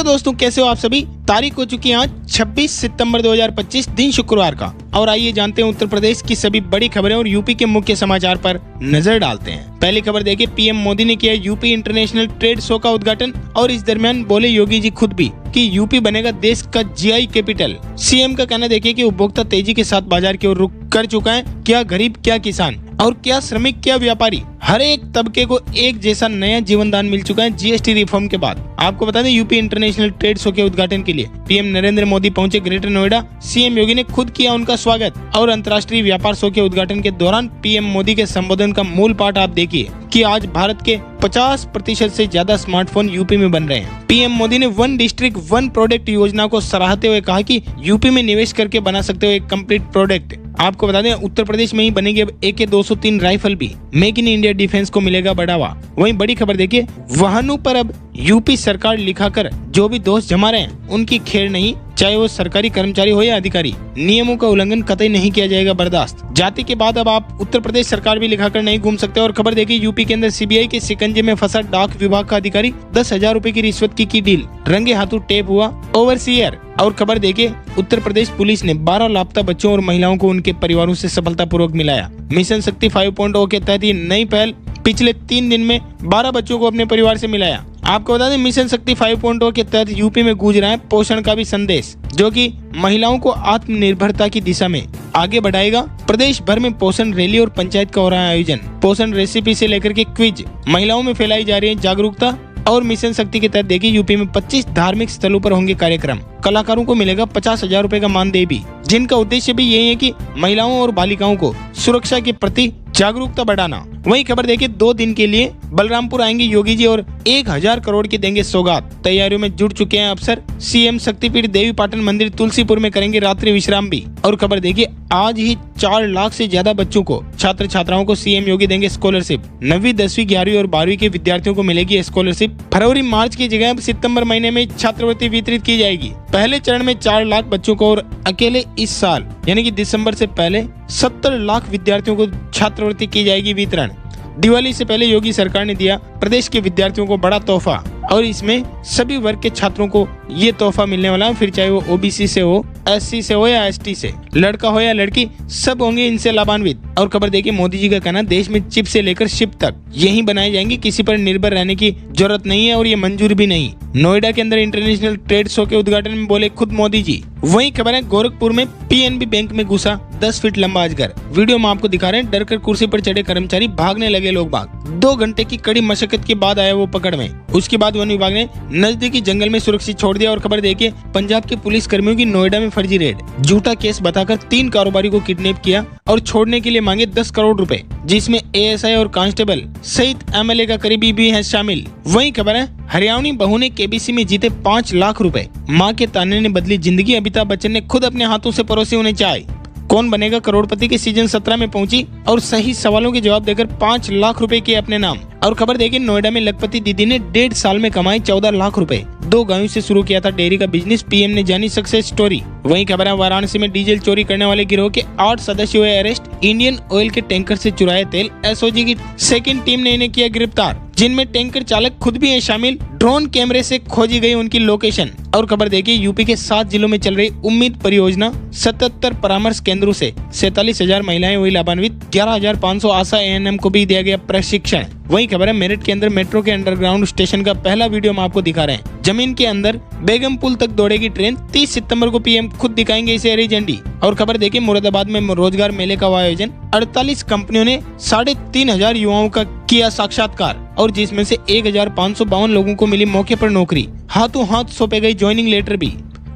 दोस्तों, कैसे हो आप सभी। तारीख हो चुकी है आज 26 सितंबर 2025, दिन शुक्रवार का। और आइए जानते हैं उत्तर प्रदेश की सभी बड़ी खबरें और यूपी के मुख्य समाचार पर नजर डालते हैं। पहली खबर देखिए, पीएम मोदी ने किया यूपी इंटरनेशनल ट्रेड शो का उद्घाटन और इस दरमियान बोले योगी जी खुद भी कि यूपी बनेगा देश का जीआई कैपिटल। सीएम का कहना देखिए कि उपभोक्ता तेजी के साथ बाजार की ओर रुख कर चुका है। क्या गरीब, क्या किसान और क्या श्रमिक, क्या व्यापारी, हर एक तबके को एक जैसा नया जीवन दान मिल चुका है जीएसटी रिफॉर्म के बाद। आपको बता दें, यूपी इंटरनेशनल ट्रेड शो के उद्घाटन के लिए पीएम नरेंद्र मोदी पहुंचे ग्रेटर नोएडा। सीएम योगी ने खुद किया उनका स्वागत और अंतर्राष्ट्रीय व्यापार शो के उद्घाटन के दौरान पीएम मोदी के संबोधन का मूल पाठ आप देखिए कि आज भारत के 50% से ज्यादा स्मार्टफोन यूपी में बन रहे हैं। पीएम मोदी ने वन डिस्ट्रिक्ट वन प्रोडक्ट योजना को सराहते हुए कहा कि यूपी में निवेश करके बना सकते हो एक कंप्लीट प्रोडक्ट। आपको बता दें, उत्तर प्रदेश में ही बनेगी अब AK-203 राइफल भी। मेक इन इंडिया डिफेंस को मिलेगा बढ़ावा। वहीं बड़ी खबर देखिए, वाहनों पर अब यूपी सरकार लिखा कर जो भी दोष जमा रहे हैं उनकी खेर नहीं, चाहे वो सरकारी कर्मचारी हो या अधिकारी। नियमों का उल्लंघन कतई नहीं किया जाएगा बर्दाश्त। जाति के बाद अब आप उत्तर प्रदेश सरकार भी लिखाकर नहीं घूम सकते। और खबर देखिए, यूपी के अंदर सीबीआई के शिकंजे में फंसा डाक विभाग का अधिकारी, 10,000 रुपए की रिश्वत की डील, रंगे हाथों टेप हुआ ओवरसीयर। और खबर देखिए, उत्तर प्रदेश पुलिस ने 12 लापता बच्चों और महिलाओं को उनके परिवारों से सफलतापूर्वक मिलाया। मिशन शक्ति 5.0 के तहत ये नई पहल पिछले 3 दिन में 12 बच्चों को अपने परिवार से मिलाया। आपको बता दें, मिशन शक्ति 5.0 के तहत यूपी में गूंज रहा है पोषण का भी संदेश, जो कि महिलाओं को आत्मनिर्भरता की दिशा में आगे बढ़ाएगा। प्रदेश भर में पोषण रैली और पंचायत का हो रहा है आयोजन। पोषण रेसिपी से लेकर के क्विज, महिलाओं में फैलाई जा रही है जागरूकता। और मिशन शक्ति के तहत देखिए, यूपी में 25 धार्मिक स्थलों पर होंगे कार्यक्रम। कलाकारों को मिलेगा 50,000 रुपए का मानदेय भी, जिनका उद्देश्य भी यही है कि महिलाओं और बालिकाओं को सुरक्षा के प्रति जागरूकता बढ़ाना। वहीं खबर देखिए, 2 दिन के लिए बलरामपुर आएंगे योगी जी और 1,000 करोड़ की देंगे सौगात। तैयारियों में जुट चुके हैं अफसर। सीएम शक्तिपीठ देवी पाटन मंदिर तुलसीपुर में करेंगे रात्रि विश्राम भी। और खबर देखिए, आज ही 4 लाख से ज्यादा बच्चों को, छात्र छात्राओं को सीएम योगी देंगे स्कॉलरशिप। 9वीं, 10वीं, 11वीं और 12वीं के विद्यार्थियों को मिलेगी स्कॉलरशिप। फरवरी मार्च की जगह अब सितंबर महीने में छात्रवृत्ति वितरित की जाएगी। पहले चरण में 4 लाख बच्चों को और अकेले इस साल यानी कि दिसंबर से पहले 70 लाख विद्यार्थियों को छात्रवृत्ति की जाएगी वितरण। दिवाली से पहले योगी सरकार ने दिया प्रदेश के विद्यार्थियों को बड़ा तोहफा और इसमें सभी वर्ग के छात्रों को ये तोहफा मिलने वाला है। फिर चाहे वो ओबीसी से हो, SC से हो या ST से, लड़का हो या लड़की, सब होंगे इनसे लाभान्वित। और खबर देखिए, मोदी जी का कहना, देश में चिप से लेकर शिप तक यही बनाए जाएंगे, किसी पर निर्भर रहने की जरूरत नहीं है और ये मंजूर भी नहीं। नोएडा के अंदर इंटरनेशनल ट्रेड शो के उद्घाटन में बोले खुद मोदी जी। वही खबर है, गोरखपुर में PNB बैंक में घुसा 10 फीट लंबा अजगर। वीडियो में आपको दिखा रहे हैं, डरकर कुर्सी पर चढ़े कर्मचारी, भागने लगे लोग बाग। 2 घंटे की कड़ी मशक्कत के बाद आया वो पकड़ में। उसके बाद वन विभाग ने नजदीकी जंगल में सुरक्षित छोड़ दिया। और खबर देखिए, पंजाब के पुलिस कर्मियों की नोएडा में फर्जी रेड। झूठा केस बताकर 3 कारोबारी को किडनैप किया और छोड़ने के लिए मांगे 10 करोड़ रुपए, जिसमें ASI और कांस्टेबल सहित MLA का करीबी भी है शामिल। वही खबर है, हरियाणवी बहू ने KBC में जीते 5 लाख रुपए। माँ के ताने ने बदली जिंदगी, अमिताभ बच्चन ने खुद अपने हाथों से परोसी उन्हें चाय। कौन बनेगा करोड़पति के सीजन 17 में पहुंची और सही सवालों के जवाब देकर 5 लाख रुपए किए अपने नाम। और खबर देखिए, नोएडा में लखपति दीदी ने 1.5 साल में कमाए 14 लाख रुपए। 2 गायों से शुरू किया था डेयरी का बिजनेस, पीएम ने जानी सक्सेस स्टोरी। वहीं खबर है, वाराणसी में डीजल चोरी करने वाले गिरोह के 8 सदस्य हुए अरेस्ट। इंडियन ऑयल के टैंकर से चुराया तेल, SOG की 2nd टीम ने इन्हें किया गिरफ्तार, जिनमें टैंकर चालक खुद भी है शामिल। ड्रोन कैमरे से खोजी गई उनकी लोकेशन। और खबर देखिए, यूपी के 7 जिलों में चल रही उम्मीद परियोजना, 77 परामर्श केंद्रों से 47,000 महिलाएं हुई लाभान्वित। 11,500 आशा ANM को भी दिया गया प्रशिक्षण। वही खबर है, मेरठ के अंदर मेट्रो के अंडरग्राउंड स्टेशन का पहला वीडियो हम आपको दिखा रहे हैं। जमीन के अंदर बेगम पुल तक दौड़ेगी ट्रेन। 30 सितंबर को पीएम खुद दिखाएंगे इसे हरी झंडी। और खबर देखिए, मुरादाबाद में रोजगार मेले का आयोजन। 48 कंपनियों ने 3,500 युवाओं का किया साक्षात्कार और जिसमें से 1,552 लोगों को मिली मौके पर नौकरी। हाथों हाथ सौंपे गई ज्वाइनिंग लेटर भी,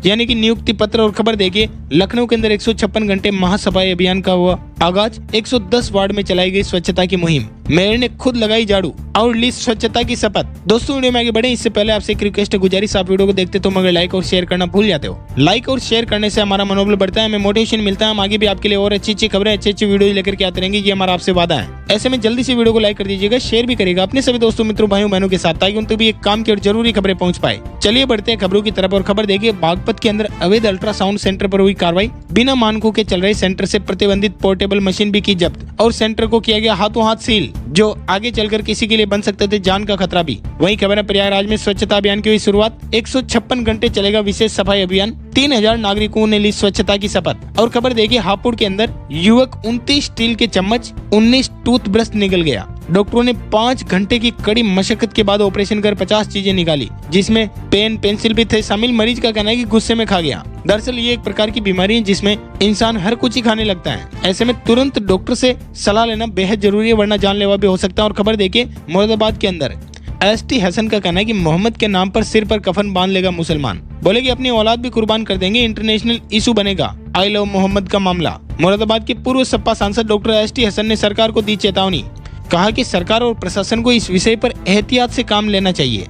यानी कि नियुक्ति पत्र। और खबर देखिए, लखनऊ के अंदर 156 घंटे महासफाई अभियान का हुआ आगाज। 110 वार्ड में चलाई गई स्वच्छता की मुहिम। मेयर ने खुद लगाई झाड़ू और ली स्वच्छता की शपथ। दोस्तों, वीडियो में आगे बढ़े इससे पहले आपसे एक रिक्वेस्ट है, गुजारिश, आप वीडियो को देखते तो मगर लाइक और शेयर करना भूल जाते हो। लाइक और शेयर करने से हमारा मनोबल बढ़ता है, हमें मोटिवेशन मिलता है। हम आगे भी आपके लिए और अच्छी खबरें, अच्छी वीडियो लेकर के आते रहेंगे, ये हमारा आपसे वादा है। ऐसे में जल्दी से वीडियो को लाइक कर दीजिएगा, शेयर भी करेगा अपने सभी दोस्तों, मित्रों, भाइयों बहनों के साथ, ताकि उन तक भी एक काम की और जरूरी खबरें पहुंच पाए। चलिए बढ़ते हैं खबरों की तरफ। और खबर देखिए, बागपत के अंदर अवैध अल्ट्रासाउंड सेंटर पर हुई कार्रवाई। बिना मानकों के चल रहे सेंटर से प्रतिबंधित पोर्टेबल टेबल मशीन भी की जब्त और सेंटर को किया गया हाथों हाथ सील, जो आगे चलकर किसी के लिए बन सकते थे जान का खतरा भी। वहीं खबर है प्रयागराज में स्वच्छता अभियान की हुई शुरुआत, 156 घंटे चलेगा विशेष सफाई अभियान, 3000 नागरिकों ने ली स्वच्छता की शपथ। और खबर देखिए हापुड़ के अंदर युवक 29 स्टील के चम्मच 19 टूथब्रश निकल गया। डॉक्टरों ने 5 घंटे की कड़ी मशक्कत के बाद ऑपरेशन कर 50 चीजें निकाली, जिसमें पेन पेंसिल भी थे शामिल। मरीज का कहना है कि गुस्से में खा गया। दरअसल ये एक प्रकार की बीमारी है जिसमें इंसान हर कुछ ही खाने लगता है। ऐसे में तुरंत डॉक्टर से सलाह लेना बेहद जरूरी है, वरना जानलेवा भी हो सकता है। और खबर देखिए मुरादाबाद के अंदर एसटी हसन का कहना है कि मोहम्मद के नाम पर सिर पर कफन बांध लेगा मुसलमान, बोले कि अपनी औलाद भी कुर्बान कर देंगे, इंटरनेशनल इशू बनेगा आई लव मोहम्मद का मामला। मुरादाबाद के पूर्व सपा सांसद डॉक्टर एसटी हसन ने सरकार को दी चेतावनी, कहा कि सरकार और प्रशासन को इस विषय पर एहतियात से काम लेना चाहिए।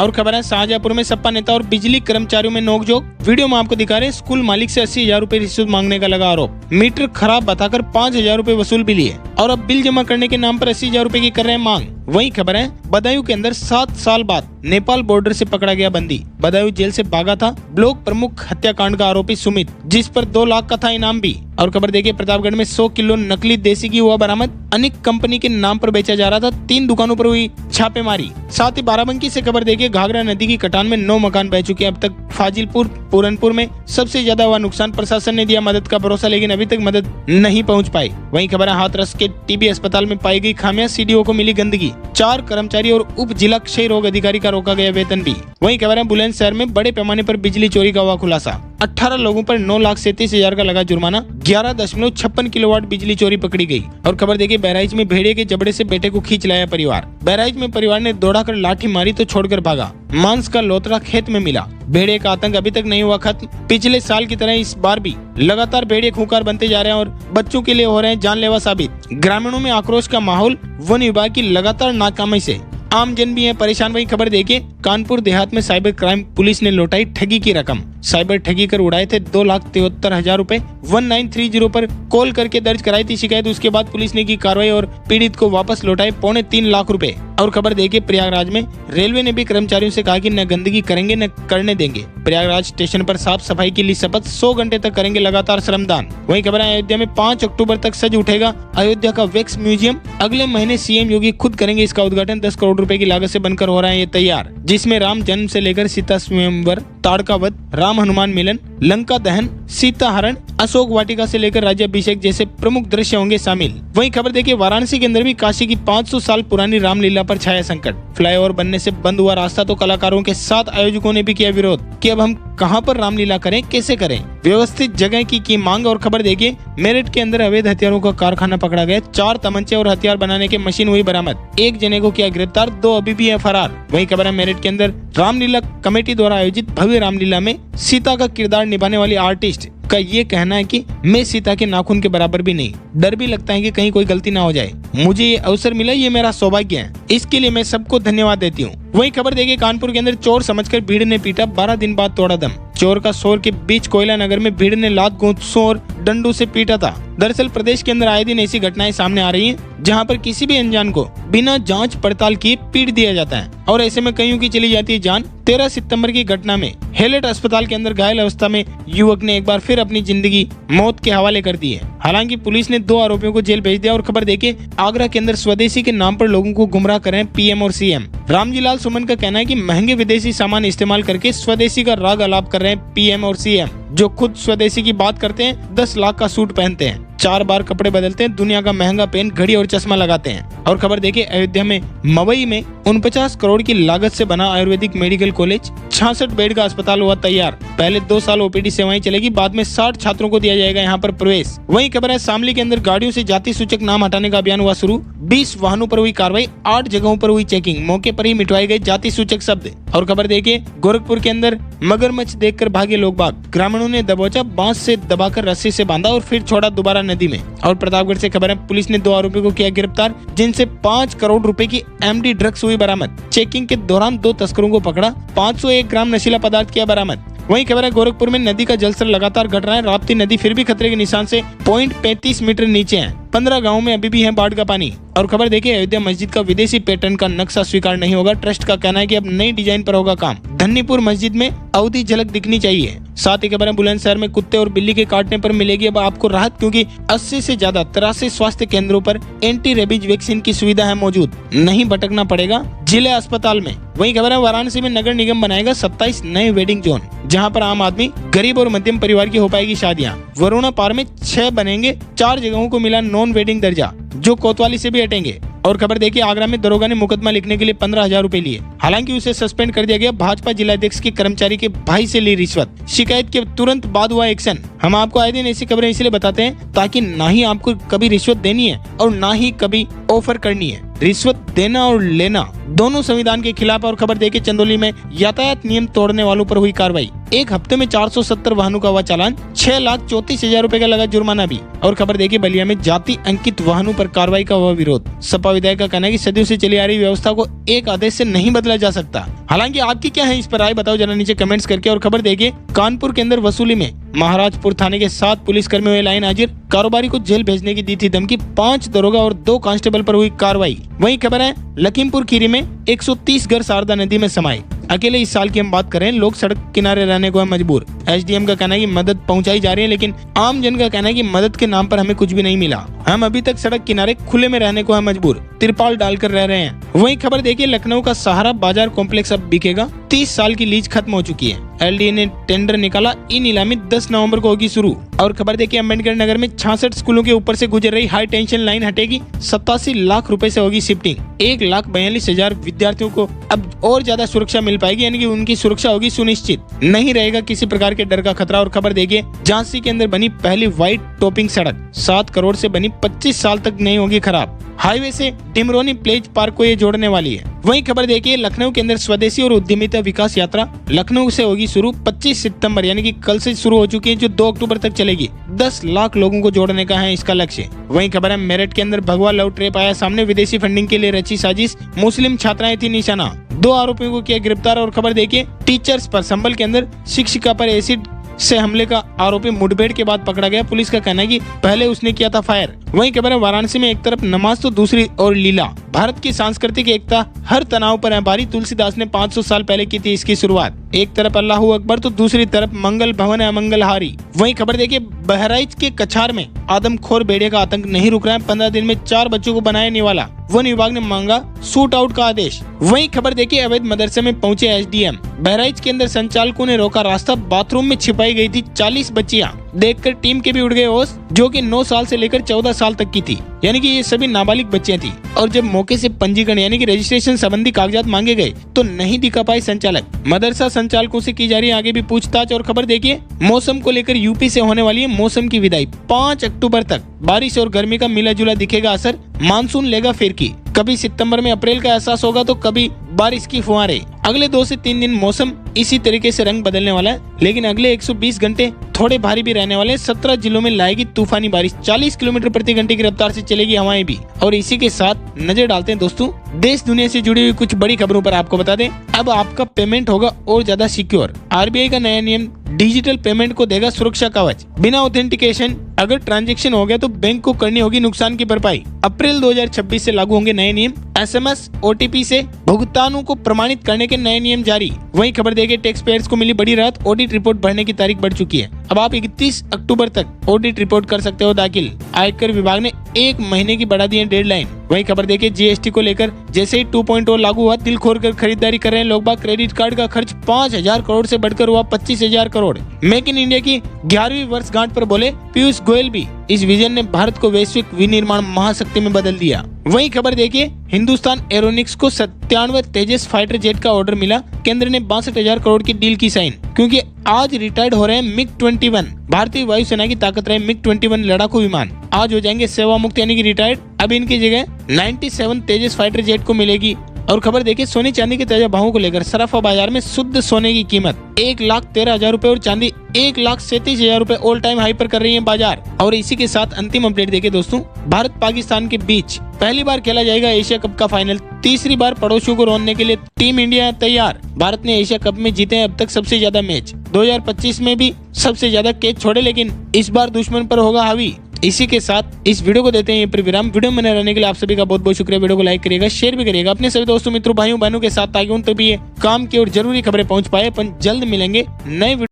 और खबर है शाहजहांपुर में सपा नेता और बिजली कर्मचारियों में नोकझोंक, वीडियो में आपको दिखा रहे हैं। स्कूल मालिक से 80,000 रूपए रिश्वत मांगने का लगा आरोप, मीटर खराब बताकर 5,000 रूपए वसूल भी लिए और अब बिल जमा करने के नाम पर 80,000 रूपए की कर रहे हैं मांग। वही खबर है बदायूं के अंदर 7 साल बाद नेपाल बॉर्डर से पकड़ा गया बंदी, बदायूं जेल से भागा था ब्लॉक प्रमुख हत्याकांड का आरोपी सुमित, जिस पर 2 लाख का था इनाम भी। और खबर देखिए प्रतापगढ़ में 100 किलो नकली देसी घी हुआ बरामद, अनिक कंपनी के नाम पर बेचा जा रहा था, 3 दुकानों पर हुई छापेमारी। साथ ही बाराबंकी से खबर देखिए घाघरा नदी की कटान में 9 मकान बह चुके हैं। अब तक फाजिलपुर पूरनपुर में सबसे ज्यादा हुआ नुकसान, प्रशासन ने दिया मदद का भरोसा लेकिन अभी तक मदद नहीं पहुंच पाई। वहीं खबर है हाथरस के टीबी अस्पताल में पाई गई खामियां, सीडीओ को मिली गंदगी, 4 कर्मचारी और उप जिला क्षय रोग अधिकारी का रोका गया वेतन भी। वहीं खबर है बुलंदशहर में बड़े पैमाने पर बिजली चोरी का हुआ खुलासा, 18 लोगों पर 9,37,000 का लगा जुर्माना, 11.56 किलोवाट बिजली चोरी पकड़ी गई। और खबर देखिए बहराइच में भेड़िए के जबड़े से बेटे को खींच लाया परिवार, बहराइच में परिवार ने दौड़ाकर लाठी मारी तो छोड़कर भागा, मांस का लोथड़ा खेत में मिला। भेड़िए का आतंक अभी तक नहीं हुआ खत्म, पिछले साल की तरह इस बार भी लगातार भेड़िए खूंखार बनते जा रहे हैं और बच्चों के लिए हो रहे हैं जानलेवा साबित। ग्रामीणों में आक्रोश का माहौल, वन विभाग की लगातार नाकामी से आम जन भी है परेशान। वही खबर देखिए कानपुर देहात में साइबर क्राइम पुलिस ने लौटाई ठगी की रकम, साइबर ठगी कर उड़ाए थे 2,73,000 रूपए। 1930 पर कॉल करके दर्ज कराई थी शिकायत, उसके बाद पुलिस ने की कार्रवाई और पीड़ित को वापस लौटाए 3.25 लाख रूपए। और खबर देखिए प्रयागराज में रेलवे ने भी कर्मचारियों से कहा कि न गंदगी करेंगे न करने देंगे। प्रयागराज स्टेशन पर साफ सफाई की ली शपथ, 100 घंटे तक करेंगे लगातार श्रमदान। वहीं खबर है अयोध्या में 5 अक्टूबर तक सज उठेगा अयोध्या का वैक्स म्यूजियम, अगले महीने सीएम योगी खुद करेंगे इसका उद्घाटन। 10 करोड़ रुपए की लागत से बनकर हो रहा है ये तैयार, जिसमें राम जन्म से लेकर सीता स्वयंवर, ताड़का वध, राम हनुमान मिलन, लंका दहन, सीता हरण, अशोक वाटिका से लेकर राज्याभिषेक जैसे प्रमुख दृश्य होंगे शामिल। वहीं खबर देखिए वाराणसी के अंदर भी काशी की 500 साल पुरानी रामलीला पर छाया संकट, फ्लाईओवर बनने से बंद हुआ रास्ता तो कलाकारों के साथ आयोजकों ने भी किया विरोध कि अब हम कहां पर रामलीला करें, कैसे करें, व्यवस्थित जगह की मांग। और खबर देखिए मेरठ के अंदर अवैध हथियारों का कारखाना पकड़ा गया, 4 तमंचे और हथियार बनाने की मशीन हुई बरामद, 1 जने को किया गिरफ्तार, 2 अभी भी है फरार। वहीं खबर है मेरठ के अंदर रामलीला कमेटी द्वारा आयोजित भव्य रामलीला में सीता का किरदार निभाने वाली आर्टिस्ट का ये कहना है कि मैं सीता के नाखून के बराबर भी नहीं, डर भी लगता है कि कहीं कोई गलती ना हो जाए, मुझे ये अवसर मिला ये मेरा सौभाग्य है, इसके लिए मैं सबको धन्यवाद देती हूँ। वही खबर देखिए कानपुर के अंदर चोर समझकर भीड़ ने पीटा, 12 दिन बाद तोड़ा दम। चोर का शोर के बीच कोयला नगर में भीड़ ने लात गोंसों और डंडों से पीटा था। दरअसल प्रदेश के अंदर आए दिन ऐसी घटनाएं सामने आ रही हैं जहां पर किसी भी अनजान को बिना जांच पड़ताल किए पीट दिया जाता है और ऐसे में कईयों की चली जाती है जान। 13 सितंबर की घटना में हेलेट अस्पताल के अंदर घायल अवस्था में युवक ने एक बार फिर अपनी जिंदगी मौत के हवाले कर दी है। हालांकि पुलिस ने 2 आरोपियों को जेल भेज दिया। और खबर देखिए आगरा के अंदर स्वदेशी के नाम पर लोगों को गुमराह कर रहे हैं पीएम और सीएम। रामजी लाल सुमन का कहना है कि महंगे विदेशी सामान इस्तेमाल करके स्वदेशी का राग आलाप कर रहे हैं पीएम और सीएम, जो खुद स्वदेशी की बात करते हैं, 10 लाख का सूट पहनते हैं, 4 बार कपड़े बदलते हैं, दुनिया का महंगा पेन, घड़ी और चश्मा लगाते हैं। और खबर देखिए अयोध्या में मवई में 49 करोड़ की लागत से बना आयुर्वेदिक मेडिकल कॉलेज, 66 बेड का अस्पताल हुआ तैयार। पहले 2 साल ओपीडी सेवाएं चलेगी, बाद में 60 छात्रों को दिया जाएगा यहाँ पर प्रवेश। वहीं खबर है शामली के अंदर गाड़ियों से जाति सूचक नाम हटाने का अभियान हुआ शुरू, 20 वाहनों पर हुई कार्रवाई, 8 जगहों पर हुई चेकिंग, मौके पर ही मिटवाए गए जाति सूचक शब्द। और खबर देखिए गोरखपुर के अंदर मगरमच्छ देखकर भागे लोग बाग, ग्रामीणों ने दबोचा, बांस से दबाकर रस्सी से बांधा और फिर छोड़ा दोबारा नदी में। और प्रतापगढ़ से खबर है पुलिस ने 2 आरोपियों को किया गिरफ्तार, जिनसे 5 करोड़ रुपए की एमडी ड्रग्स हुई बरामद। चेकिंग के दौरान 2 तस्करों को पकड़ा, 501 ग्राम नशीला पदार्थ किया बरामद। वहीं खबर है गोरखपुर में नदी का जलस्तर लगातार घट रहा है, राप्ती नदी फिर भी खतरे के निशान से 0.35 मीटर नीचे है, 15 गाँव में अभी भी है बाढ़ का पानी। और खबर देखिए अयोध्या मस्जिद का विदेशी पैटर्न का नक्शा स्वीकार नहीं होगा, ट्रस्ट का कहना है कि अब नई डिजाइन पर होगा काम। धन्नीपुर मस्जिद में अवधि झलक दिखनी चाहिए। साथ ही खबर है बुलंदशहर में कुत्ते और बिल्ली के काटने पर मिलेगी अब आपको राहत, क्योंकि 80 से ज्यादा 83 स्वास्थ्य केंद्रों पर एंटी रेबीज वैक्सीन की सुविधा है मौजूद, नहीं भटकना पड़ेगा जिला अस्पताल में। वहीं खबर है वाराणसी में नगर निगम बनाएगा 27 नए वेडिंग जोन, जहां पर आम आदमी, गरीब और मध्यम परिवार की हो पाएगी शादियां। वरुणा पार में 6 बनेंगे, 4 जगहों को मिला नॉन वेडिंग दर्जा, जो कोतवाली से भी हटेंगे। और खबर देखिए आगरा में दरोगा ने मुकदमा लिखने के लिए 15,000 रूपए लिए, हालांकि उसे सस्पेंड कर दिया गया। भाजपा जिलाध्यक्ष के कर्मचारी के भाई से ली रिश्वत, शिकायत के तुरंत बाद हुआ एक्शन। हम आपको आए दिन ऐसी खबरें इसलिए बताते हैं ताकि ना ही आपको कभी रिश्वत देनी है और ना ही कभी ऑफर करनी है। रिश्वत देना और लेना दोनों संविधान के खिलाफ। और खबर देखिए चंदौली में यातायात नियम तोड़ने वालों पर हुई कार्रवाई, एक हफ्ते में 470 वाहनों का हुआ चालान, 6,34,000 रूपए का लगा जुर्माना भी। और खबर देखिए बलिया में जाति अंकित वाहनों पर कार्रवाई का हुआ विरोध। सपा विधायक का कहना है कि सदियों से चली आ रही व्यवस्था को एक आदेश से नहीं बदला जा सकता। हालांकि आपकी क्या है इस पर राय, बताओ जरा नीचे कमेंट्स करके। और खबर देखिए कानपुर के अंदर वसूली में महाराजपुर थाने के 7 पुलिसकर्मी हुए लाइन हाजिर, कारोबारी को जेल भेजने की दी थी धमकी, 5 दरोगा और 2 कांस्टेबल पर हुई कार्रवाई। वहीं खबर है लखीमपुर खीरी में 130 घर शारदा नदी में समाये। अकेले इस साल की हम बात करें, लोग सड़क किनारे रहने को है मजबूर। एसडीएम का कहना है कि मदद पहुंचाई जा रही है, लेकिन आम जन का कहना है कि मदद के नाम पर हमें कुछ भी नहीं मिला, हम अभी तक सड़क किनारे खुले में रहने को है मजबूर, तिरपाल डालकर रह रहे हैं। वहीं खबर देखिए लखनऊ का सहारा बाजार कॉम्प्लेक्स अब बिकेगा, 30 साल की लीज खत्म हो चुकी है। एलडीए ने टेंडर निकाला, ई नीलामी 10 नवंबर को होगी शुरू। और खबर देखिए अम्बेडकर नगर में 66 स्कूलों के ऊपर से गुजर रही हाई टेंशन लाइन हटेगी, 87 लाख रुपए से होगी शिफ्टिंग, 1,42,000 विद्यार्थियों को अब और ज्यादा सुरक्षा मिल पाएगी, यानी कि उनकी सुरक्षा होगी सुनिश्चित, नहीं रहेगा किसी प्रकार के डर का खतरा। और खबर देखिए झांसी के अंदर बनी पहली व्हाइट टॉपिंग सड़क, 7 करोड़ से बनी, 25 साल तक नहीं होगी खराब। हाईवे से डिमरोनी प्लेज पार्क को ये जोड़ने वाली है। वहीं खबर देखिए लखनऊ के अंदर स्वदेशी और उद्यमिता विकास यात्रा लखनऊ से होगी शुरू, 25 सितंबर यानी कि कल से शुरू हो चुकी है, जो 2 अक्टूबर तक चलेगी। 10 लाख लोगों को जोड़ने का है इसका लक्ष्य। वहीं खबर है मेरठ के अंदर भगवा लव ट्रैप आया सामने, विदेशी फंडिंग के लिए रची साजिश, मुस्लिम छात्राएं थी निशाना, 2 आरोपियों को किया गिरफ्तार। और खबर देखिए टीचर्स पर संभल के अंदर शिक्षिका पर एसिड से हमले का आरोपी मुठभेड़ के बाद पकड़ा गया, पुलिस का कहना है कि पहले उसने किया था फायर। वहीं खबर है वाराणसी में एक तरफ नमाज तो दूसरी ओर लीला, भारत की सांस्कृतिक एकता हर तनाव पर है भारी, तुलसीदास ने 500 साल पहले की थी इसकी शुरुआत। एक तरफ अल्लाहू अकबर तो दूसरी तरफ मंगल भवन है अमंगलहारी। वहीं खबर देखिए बहराइच के कछार में आदमखोर भेड़िया का आतंक नहीं रुक रहा है, 15 दिन में 4 बच्चों को बनाया निवाला, वन विभाग ने मांगा शूट आउट का आदेश। वहीं खबर देखिए अवैध मदरसे में पहुंचे एसडीएम, बहराइच के अंदर संचालकों ने रोका रास्ता, बाथरूम में छिपाई गई थी 40 बच्चियां, देखकर टीम के भी उड़ गए होश, जो कि 9 साल से लेकर 14 साल तक की थी, यानी कि ये सभी नाबालिग बच्चियां थी। और जब मौके से पंजीकरण यानी कि रजिस्ट्रेशन संबंधी कागजात मांगे गए तो नहीं दिखा पाए संचालक। मदरसा संचालकों से की जा रही है आगे भी पूछताछ। और खबर देखिए मौसम को लेकर यूपी से होने वाली है मौसम की विदाई, 5 अक्टूबर तक बारिश और गर्मी का मिला जुला दिखेगा असर, मानसून लेगा फिरकी, कभी सितंबर में अप्रैल का एहसास होगा तो कभी बारिश की फुहारें। अगले 2 से 3 दिन मौसम इसी तरीके से रंग बदलने वाला है, लेकिन अगले 120 घंटे थोड़े भारी भी रहने वाले। 17 जिलों में लाएगी तूफानी बारिश, 40 किलोमीटर प्रति घंटे की रफ्तार से चलेगी हवाएं भी। और इसी के साथ नजर डालते हैं दोस्तों देश दुनिया से जुड़ी हुई कुछ बड़ी खबरों पर। आपको बता दें अब आपका पेमेंट होगा और ज्यादा सिक्योर। आरबीआई का नया नियम डिजिटल पेमेंट को देगा सुरक्षा कवच, बिना ऑथेंटिकेशन अगर ट्रांजैक्शन हो गया तो बैंक को करनी होगी नुकसान की भरपाई। अप्रैल 2026 से लागू होंगे नए नियम, एसएमएस ओटीपी से भुगतानों को प्रमाणित करने के नए नियम जारी। वहीं खबर देखिए टैक्स पेयर्स को मिली बड़ी राहत, ऑडिट रिपोर्ट भरने की तारीख बढ़ चुकी है, अब आप 31 अक्टूबर तक ऑडिट रिपोर्ट कर सकते हो दाखिल। आयकर विभाग ने 1 महीने की बढ़ा दी है डेडलाइन। वहीं खबर देखिए जीएसटी को लेकर जैसे ही 2.0 लागू हुआ दिल खोल कर खरीदारी कर रहे हैं लोग बाग, क्रेडिट कार्ड का खर्च 5,000 करोड़ से बढ़कर हुआ 25,000 करोड़। मेक इन इंडिया की 11वीं वर्षगांठ पर बोले पीयूष गोयल भी, इस विजन ने भारत को वैश्विक विनिर्माण महाशक्ति में बदल दिया। वहीं खबर देखिए हिंदुस्तान एरोनिक्स को 97 तेजस फाइटर जेट का ऑर्डर मिला, केंद्र ने 62,000 करोड़ की डील की साइन, क्योंकि आज रिटायर्ड हो रहे हैं मिग 21, भारतीय वायुसेना की ताकत रहे मिग 21 लड़ाकू विमान आज हो जाएंगे सेवा मुक्त यानी कि रिटायर्ड। अब इनकी जगह 97 तेजस फाइटर जेट को मिलेगी। और खबर देखिए सोने चांदी के ताजा भावों को लेकर सराफा बाजार में शुद्ध सोने की कीमत 1,13,000 रूपए और चांदी 1,37,000 रूपए ऑल टाइम हाई पर कर रही है बाजार। और इसी के साथ अंतिम अपडेट देखिए दोस्तों, भारत पाकिस्तान के बीच पहली बार खेला जाएगा एशिया कप का फाइनल, तीसरी बार पड़ोसियों को रोनने के लिए टीम इंडिया तैयार। भारत ने एशिया कप में जीते हैं अब तक सबसे ज्यादा मैच, 2025 में भी सबसे ज्यादा कैच छोड़े, लेकिन इस बार दुश्मन पर होगा हावी। इसी के साथ इस वीडियो को देते हैं पर विराम। वीडियो में रहने के लिए आप सभी का बहुत बहुत शुक्रिया। वीडियो को लाइक करिएगा, शेयर भी करिएगा अपने सभी दोस्तों मित्रों भाइयों बहनों के साथ, ताकि उन तक भी ये काम की और जरूरी खबरें पहुंच पाए। अपन जल्द मिलेंगे नए